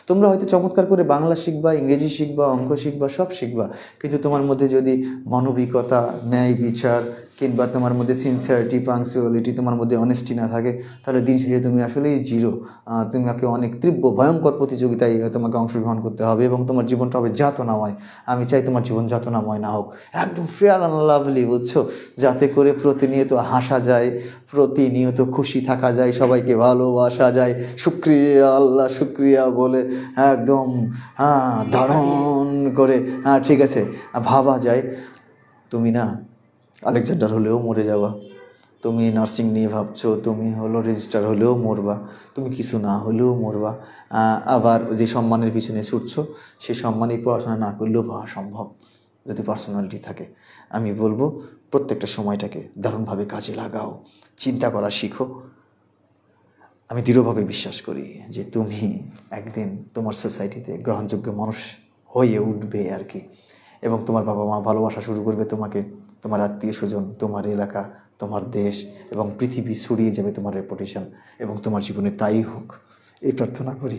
তোমরা হয়তো চমৎকার করে বাংলা শিখবা, ইংরেজি শিখবা, অঙ্ক শিখবা, সব শিখবা, কিন্তু তোমার মধ্যে যদি মানবিকতা, ন্যায় বিচার কিংবা তোমার মধ্যে সিনসিয়ারিটি, পাংচুয়ালিটি, তোমার মধ্যে অনেস্টি না থাকে, তাহলে দিন শেষে তুমি আসলেই জিরো। তোমাকে অনেক তীব্র ভয়ঙ্কর প্রতিযোগিতায় তোমাকে অংশগ্রহণ করতে হবে এবং তোমার জীবনটা হবে যাতনাময়। আমি চাই তোমার জীবন যাতনাময় না হোক, একদম ফেয়ার অ্যান্ড লাভলি, বুঝছো? যাতে করে প্রতিনিয়ত হাসা যায়, প্রতিনিয়ত খুশি থাকা যায়, সবাইকে ভালোবাসা যায়, শুক্রিয়া আল্লাহ শুক্রিয়া বলে একদম ধারণ করে, ঠিক আছে, ভাবা যায় তুমি না আলেকজান্ডার হলেও মরে যাবা, তুমি নার্সিং নিয়ে ভাবছো, তুমি হলো রেজিস্ট্রার হলেও মরবা, তুমি কিছু না হলেও মরবা। আবার যে সম্মানের পিছনে ছুটছো, সেই সম্মানই পড়াশোনা না করলেও পাওয়া সম্ভব যদি পার্সোনালিটি থাকে। আমি বলবো প্রত্যেকটা সময়টাকে দারুণভাবে কাজে লাগাও, চিন্তা করা শিখো। আমি দৃঢ়ভাবে বিশ্বাস করি যে তুমি একদিন তোমার সোসাইটিতে গ্রহণযোগ্য মানুষ হয়ে উঠবে আর কি, এবং তোমার বাবা মা ভালোবাসা শুরু করবে তোমাকে, তোমার আত্মীয় স্বজন, তোমার এলাকা, তোমার দেশ এবং পৃথিবী ছড়িয়ে যাবে তোমার রেপুটেশন, এবং তোমার জীবনে তাই হোক এই প্রার্থনা করি।